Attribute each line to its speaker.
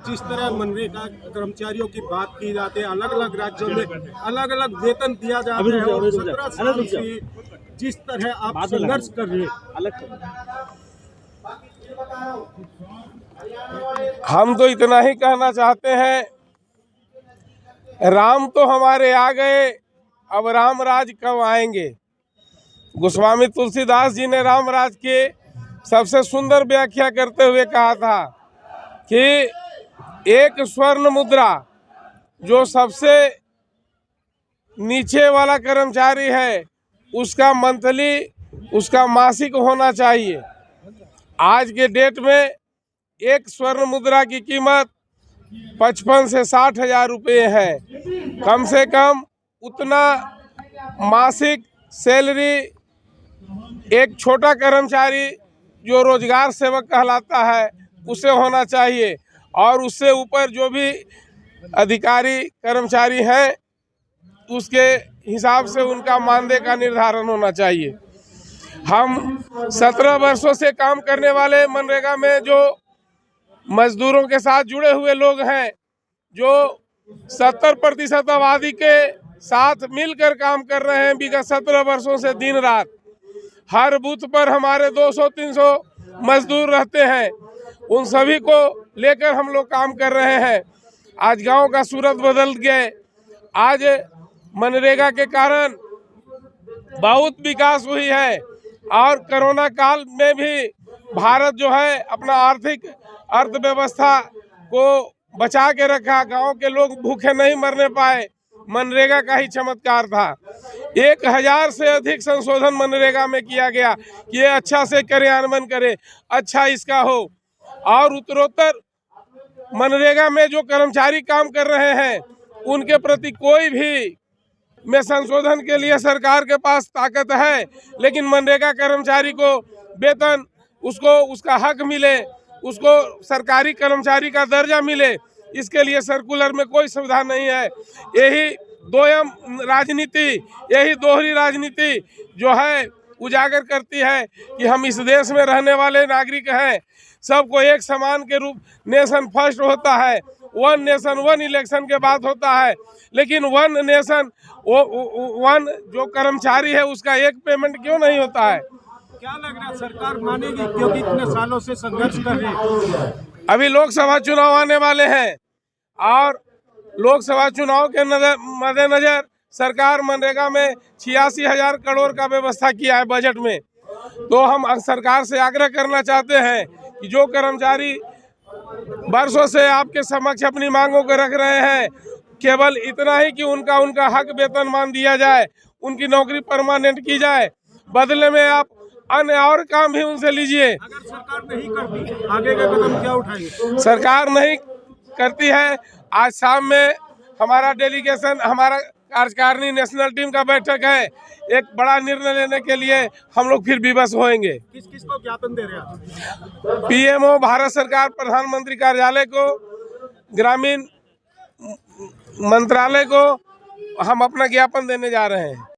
Speaker 1: जिस तरह मनरेगा कर्मचारियों की बात की जाती है, अलग अलग राज्यों में अलग अलग वेतन दिया जाता है और 17 साल से जिस तरह आप संघर्ष कर रहे हैं,
Speaker 2: हम तो इतना ही कहना चाहते हैं, राम तो हमारे आ गए, अब राम राज कब आएंगे। गोस्वामी तुलसीदास जी ने राम राज की सबसे सुंदर व्याख्या करते हुए कहा था कि एक स्वर्ण मुद्रा जो सबसे नीचे वाला कर्मचारी है उसका मंथली, उसका मासिक होना चाहिए। आज के डेट में एक स्वर्ण मुद्रा की कीमत 55 से 60 हजार रुपये है। कम से कम उतना मासिक सैलरी एक छोटा कर्मचारी जो रोजगार सेवक कहलाता है उसे होना चाहिए, और उससे ऊपर जो भी अधिकारी कर्मचारी हैं उसके हिसाब से उनका मानदेय का निर्धारण होना चाहिए। हम 17 वर्षों से काम करने वाले मनरेगा में जो मजदूरों के साथ जुड़े हुए लोग हैं, जो 70% आबादी के साथ मिलकर काम कर रहे हैं विगत 17 वर्षों से दिन रात। हर बूथ पर हमारे 200-300 मजदूर रहते हैं, उन सभी को लेकर हम लोग काम कर रहे हैं। आज गांव का सूरत बदल गए। आज मनरेगा के कारण बहुत विकास हुई है, और कोरोना काल में भी भारत जो है अपना अर्थव्यवस्था को बचा के रखा। गांव के लोग भूखे नहीं मरने पाए, मनरेगा का ही चमत्कार था। 1000 से अधिक संशोधन मनरेगा में किया गया कि ये अच्छा से कार्यान्वयन करे, अच्छा इसका हो। और उत्तरोत्तर मनरेगा में जो कर्मचारी काम कर रहे हैं उनके प्रति कोई भी में संशोधन के लिए सरकार के पास ताकत है, लेकिन मनरेगा कर्मचारी को वेतन, उसको उसका हक मिले, उसको सरकारी कर्मचारी का दर्जा मिले, इसके लिए सर्कुलर में कोई सुविधा नहीं है। यही दोहरी राजनीति जो है उजागर करती है कि हम इस देश में रहने वाले नागरिक हैं, सबको एक समान के रूप, नेशन फर्स्ट होता है, वन नेशन वन इलेक्शन के बाद होता है, लेकिन वन नेशन वन जो कर्मचारी है उसका एक पेमेंट क्यों नहीं होता है।
Speaker 1: क्या लग रहा है सरकार मानेगी, क्योंकि इतने सालों से संघर्ष कर रहे हैं।
Speaker 2: अभी लोकसभा चुनाव आने वाले हैं, और लोकसभा चुनाव के मद्देनजर सरकार मनरेगा में 86,000 करोड़ का व्यवस्था किया है बजट में। तो हम सरकार से आग्रह करना चाहते हैं कि जो कर्मचारी वर्षों से आपके समक्ष अपनी मांगों को रख रहे हैं, केवल इतना ही कि उनका हक वेतनमान दिया जाए, उनकी नौकरी परमानेंट की जाए, बदले में आप अन्य और काम भी उनसे लीजिए।
Speaker 1: अगर सरकार नहीं करती, आगे का कदम क्या उठाएंगे?
Speaker 2: सरकार नहीं करती है, आज शाम में हमारा डेलीगेशन, हमारा कार्यकारिणी नेशनल टीम का बैठक है। एक बड़ा निर्णय लेने के लिए हम लोग फिर विवश होंगे।
Speaker 1: किस किस को ज्ञापन दे रहे हैं?
Speaker 2: पीएमओ भारत सरकार, प्रधानमंत्री कार्यालय को, ग्रामीण मंत्रालय को हम अपना ज्ञापन देने जा रहे हैं।